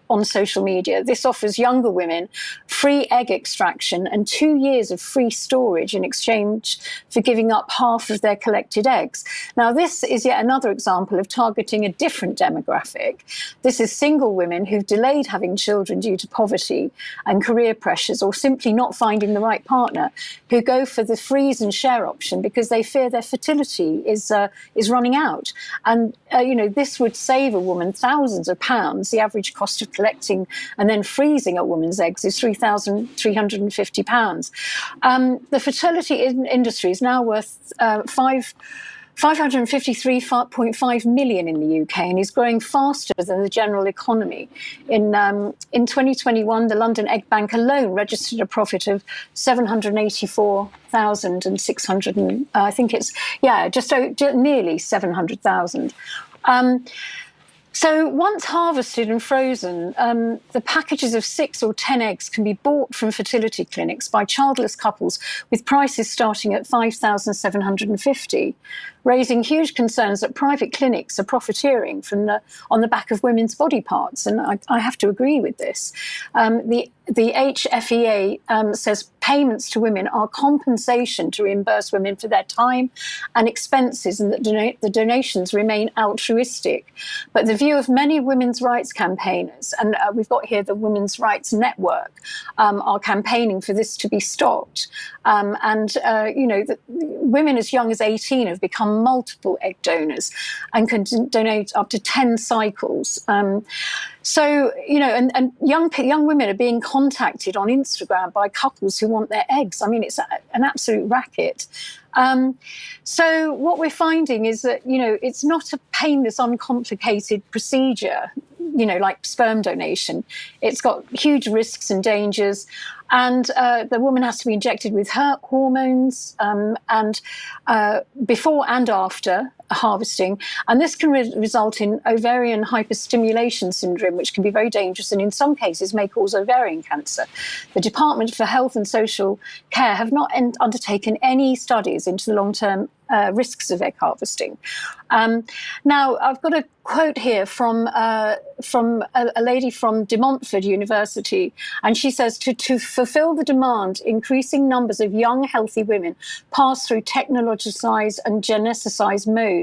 on social media. This offers younger women free egg extraction and 2 years of free storage in exchange for giving up half of their collected eggs. Now, this is yet another example of targeting a different demographic. This is single women who've delayed having children due to poverty and career pressures, or simply not finding the right partner, who go for the freeze and share option because they fear their fertility is running out. And, this would save a woman thousands of pounds. The average cost of collecting and then freezing a woman's eggs is £3,350. The fertility industry is now worth $553.5 million in the UK and is growing faster than the general economy. In 2021, the London Egg Bank alone registered a profit of $784,600. I think it's just nearly 700,000. So once harvested and frozen, the packages of 6 or 10 eggs can be bought from fertility clinics by childless couples with prices starting at $5,750, raising huge concerns that private clinics are profiteering on the back of women's body parts. And I have to agree with this. The HFEA says payments to women are compensation to reimburse women for their time and expenses, and that the donations remain altruistic. But the view of many women's rights campaigners, and we've got here the Women's Rights Network, are campaigning for this to be stopped. That women as young as 18 have become multiple egg donors and can donate up to 10 cycles. So, and young women are being contacted on Instagram by couples who want their eggs. I mean, it's an absolute racket. So what we're finding is that, it's not a painless, uncomplicated procedure, like sperm donation. It's got huge risks and dangers. And the woman has to be injected with her hormones and before and after harvesting. And this can result in ovarian hyperstimulation syndrome, which can be very dangerous and in some cases may cause ovarian cancer. The Department for Health and Social Care have not undertaken any studies into the long-term risks of egg harvesting. Now, I've got a quote here from a lady from De Montfort University, and she says, to fulfill the demand, increasing numbers of young, healthy women pass through technologicized and geneticized modes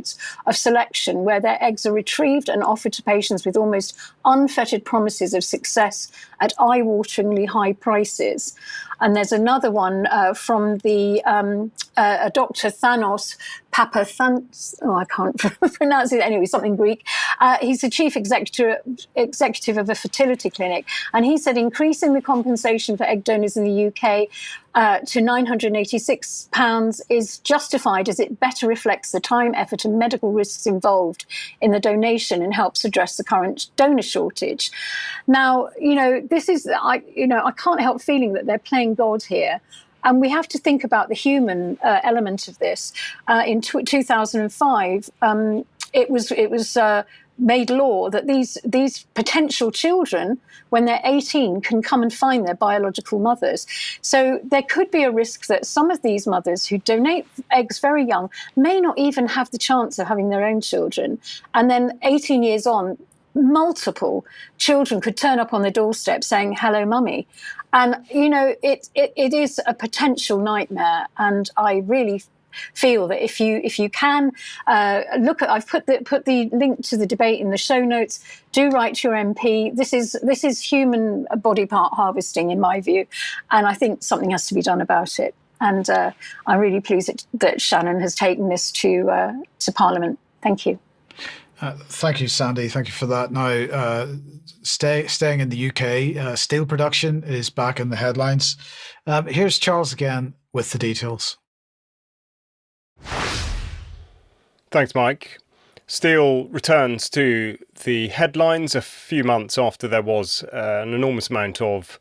of selection where their eggs are retrieved and offered to patients with almost unfettered promises of success at eye-wateringly high prices. And there's another one from the Dr. Thanos Papathans. I can't pronounce it anyway. Something Greek. He's the chief executive of a fertility clinic, and he said increasing the compensation for egg donors in the UK to £986 is justified as it better reflects the time, effort, and medical risks involved in the donation and helps address the current donor shortage. Now, this is I can't help feeling that they're playing God here. And we have to think about the human element of this. In 2005, it was made law that these potential children, when they're 18, can come and find their biological mothers. So there could be a risk that some of these mothers who donate eggs very young may not even have the chance of having their own children. And then 18 years on, multiple children could turn up on the doorstep saying, "Hello, mummy." And, it is a potential nightmare. And I really feel that if you can look at, I've put the link to the debate in the show notes. Do write to your MP. This is human body part harvesting, in my view, and I think something has to be done about it. And I'm really pleased that Shannon has taken this to Parliament. Thank you. Thank you, Sandi. Thank you for that. Now, staying in the UK, steel production is back in the headlines. Here's Charles again with the details. Thanks, Mike. Steel returns to the headlines a few months after there was an enormous amount of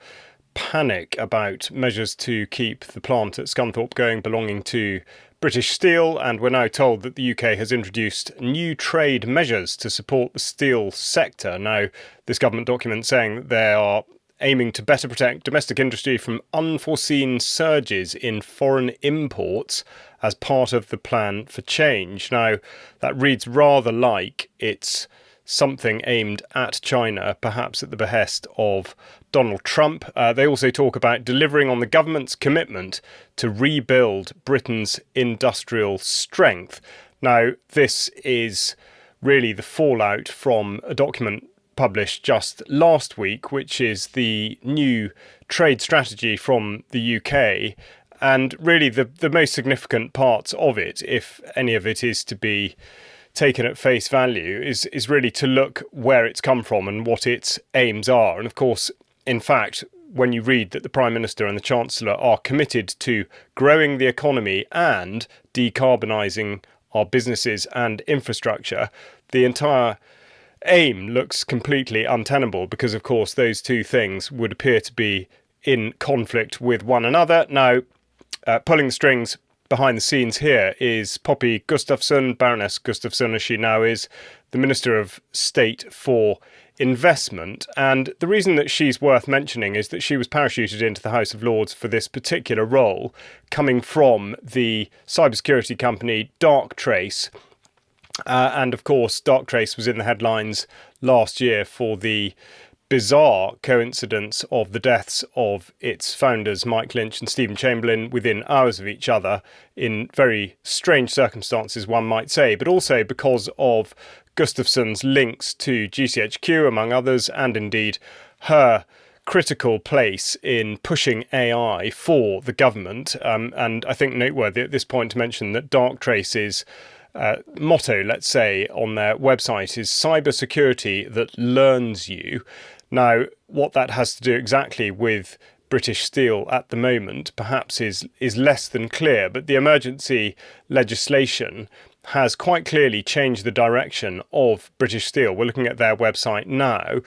panic about measures to keep the plant at Scunthorpe going, belonging to British Steel, and we're now told that the UK has introduced new trade measures to support the steel sector. Now, this government document saying that they are aiming to better protect domestic industry from unforeseen surges in foreign imports as part of the plan for change. Now, that reads rather like it's something aimed at China, perhaps at the behest of Donald Trump. They also talk about delivering on the government's commitment to rebuild Britain's industrial strength. Now, this is really the fallout from a document published just last week, which is the new trade strategy from the UK. And really the most significant parts of it, if any of it is to be taken at face value, is really to look where it's come from and what its aims are. And of course, in fact, when you read that the Prime Minister and the Chancellor are committed to growing the economy and decarbonising our businesses and infrastructure, the entire aim looks completely untenable because, of course, those two things would appear to be in conflict with one another. Now, pulling the strings behind the scenes here is Poppy Gustafsson, Baroness Gustafsson as she now is, the Minister of State for Investment. And the reason that she's worth mentioning is that she was parachuted into the House of Lords for this particular role, coming from the cybersecurity company Darktrace. And of course, Darktrace was in the headlines last year for the bizarre coincidence of the deaths of its founders, Mike Lynch and Stephen Chamberlain, within hours of each other in very strange circumstances, one might say, but also because of Gustafsson's links to GCHQ, among others, and indeed her critical place in pushing AI for the government. And I think noteworthy at this point to mention that Darktrace's motto, let's say, on their website is cybersecurity that learns you. Now, what that has to do exactly with British Steel at the moment perhaps is less than clear, but the emergency legislation has quite clearly changed the direction of British Steel. We're looking at their website now,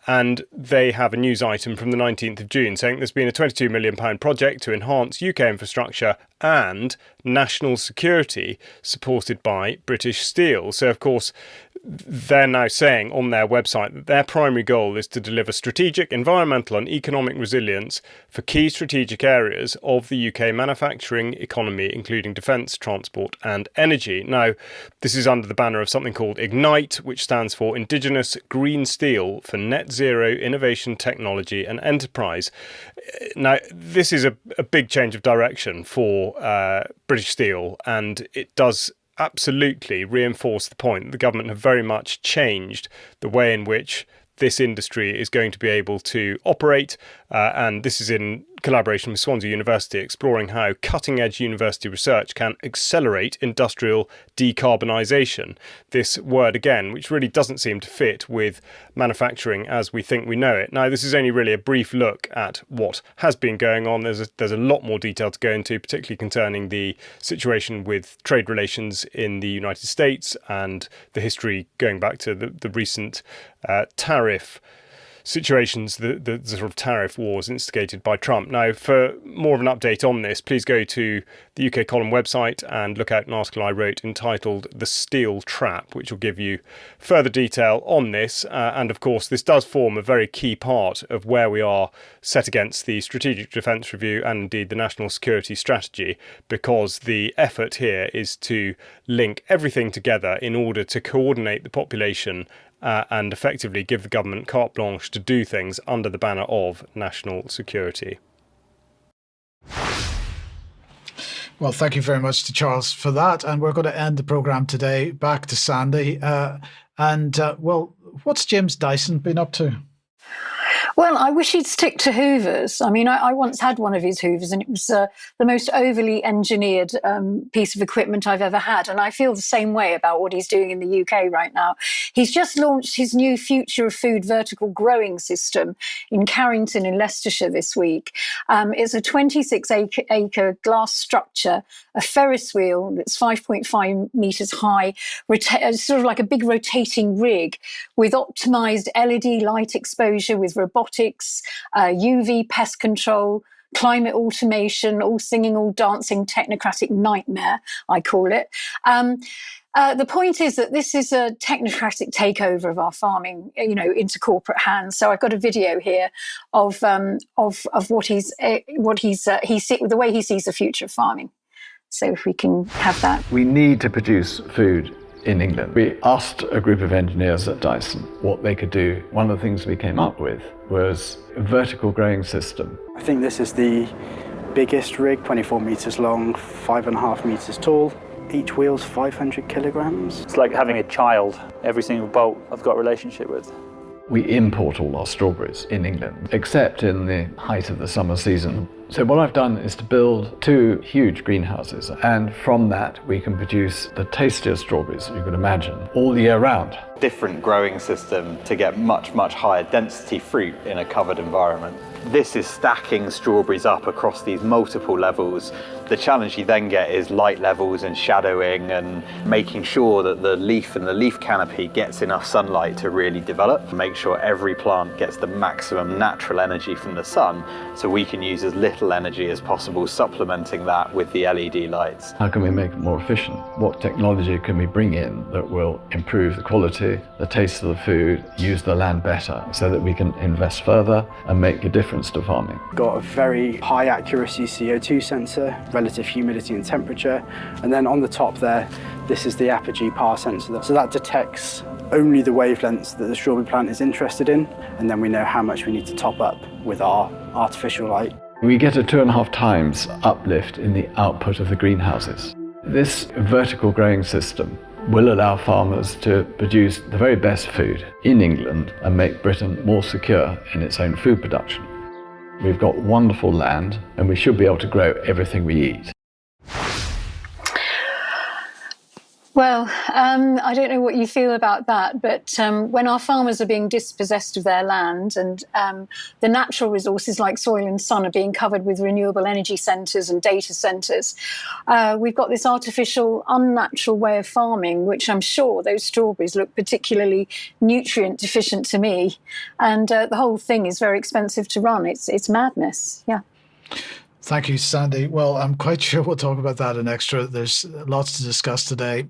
and they have a news item from the 19th of June saying there's been a £22 million project to enhance UK infrastructure and national security supported by British Steel. So, of course, they're now saying on their website that their primary goal is to deliver strategic, environmental and economic resilience for key strategic areas of the UK manufacturing economy, including defence, transport and energy. Now, this is under the banner of something called Ignite, which stands for Indigenous Green Steel for Net Zero Innovation, Technology and Enterprise. Now, this is a big change of direction for British Steel, and it does absolutely reinforce the point that the government have very much changed the way in which this industry is going to be able to operate. And this is in collaboration with Swansea University, exploring how cutting-edge university research can accelerate industrial decarbonisation. This word again, which really doesn't seem to fit with manufacturing as we think we know it. Now, this is only really a brief look at what has been going on. There's a lot more detail to go into, particularly concerning the situation with trade relations in the United States and the history going back to the recent tariff situations, the sort of tariff wars instigated by Trump. Now, for more of an update on this, please go to the UK Column website and look out an article I wrote entitled The Steel Trap, which will give you further detail on this. And of course, this does form a very key part of where we are set against the Strategic Defence Review and indeed the National Security Strategy, because the effort here is to link everything together in order to coordinate the population and effectively give the government carte blanche to do things under the banner of national security. Well, thank you very much to Charles for that. And we're going to end the programme today. Back to Sandi. Well, what's James Dyson been up to? Well, I wish he'd stick to hoovers. I mean, I once had one of his hoovers, and it was the most overly engineered piece of equipment I've ever had. And I feel the same way about what he's doing in the UK right now. He's just launched his new Future of Food vertical growing system in Carrington in Leicestershire this week. It's a 26-acre glass structure, a Ferris wheel that's 5.5 metres high, sort of like a big rotating rig with optimised LED light exposure with robotics, UV pest control, climate automation, all singing, all dancing, technocratic nightmare, I call it. The point is that this is a technocratic takeover of our farming, into corporate hands. So I've got a video here of what the way he sees the future of farming. So if we can have that. We need to produce food in England. We asked a group of engineers at Dyson what they could do. One of the things we came up with was a vertical growing system. I think this is the biggest rig, 24 metres long, 5.5 metres tall. Each wheel's 500 kilograms. It's like having a child. Every single bolt I've got a relationship with. We import all our strawberries in England, except in the height of the summer season. So what I've done is to build 2 huge greenhouses, and from that we can produce the tastiest strawberries you could imagine all year round. Different growing system to get much, much higher density fruit in a covered environment. This is stacking strawberries up across these multiple levels. The challenge you then get is light levels and shadowing and making sure that the leaf and the leaf canopy gets enough sunlight to really develop. Make sure every plant gets the maximum natural energy from the sun so we can use as little energy as possible, supplementing that with the LED lights. How can we make it more efficient? What technology can we bring in that will improve the quality, the taste of the food, use the land better so that we can invest further and make a difference to farming? Got a very high accuracy CO2 sensor, relative humidity and temperature, and then on the top there, this is the apogee power sensor. So that detects only the wavelengths that the strawberry plant is interested in, and then we know how much we need to top up with our artificial light. We get a 2.5 times uplift in the output of the greenhouses. This vertical growing system will allow farmers to produce the very best food in England and make Britain more secure in its own food production. We've got wonderful land and we should be able to grow everything we eat. Well, I don't know what you feel about that, but when our farmers are being dispossessed of their land and the natural resources like soil and sun are being covered with renewable energy centres and data centres, we've got this artificial, unnatural way of farming, which I'm sure those strawberries look particularly nutrient deficient to me. And the whole thing is very expensive to run. It's madness, yeah. Thank you, Sandi. Well, I'm quite sure we'll talk about that in extra. There's lots to discuss today.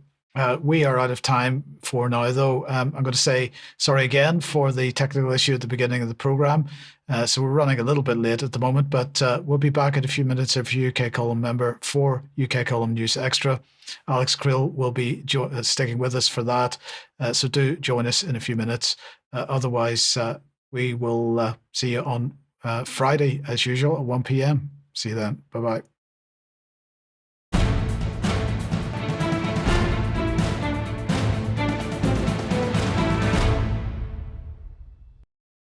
We are out of time for now, though. I'm going to say sorry again for the technical issue at the beginning of the programme. So we're running a little bit late at the moment, but we'll be back in a few minutes if you're a UK Column member for UK Column News Extra. Alex Kriel will be sticking with us for that. So do join us in a few minutes. Otherwise, we will see you on Friday, as usual, at 1 p.m. See you then. Bye-bye.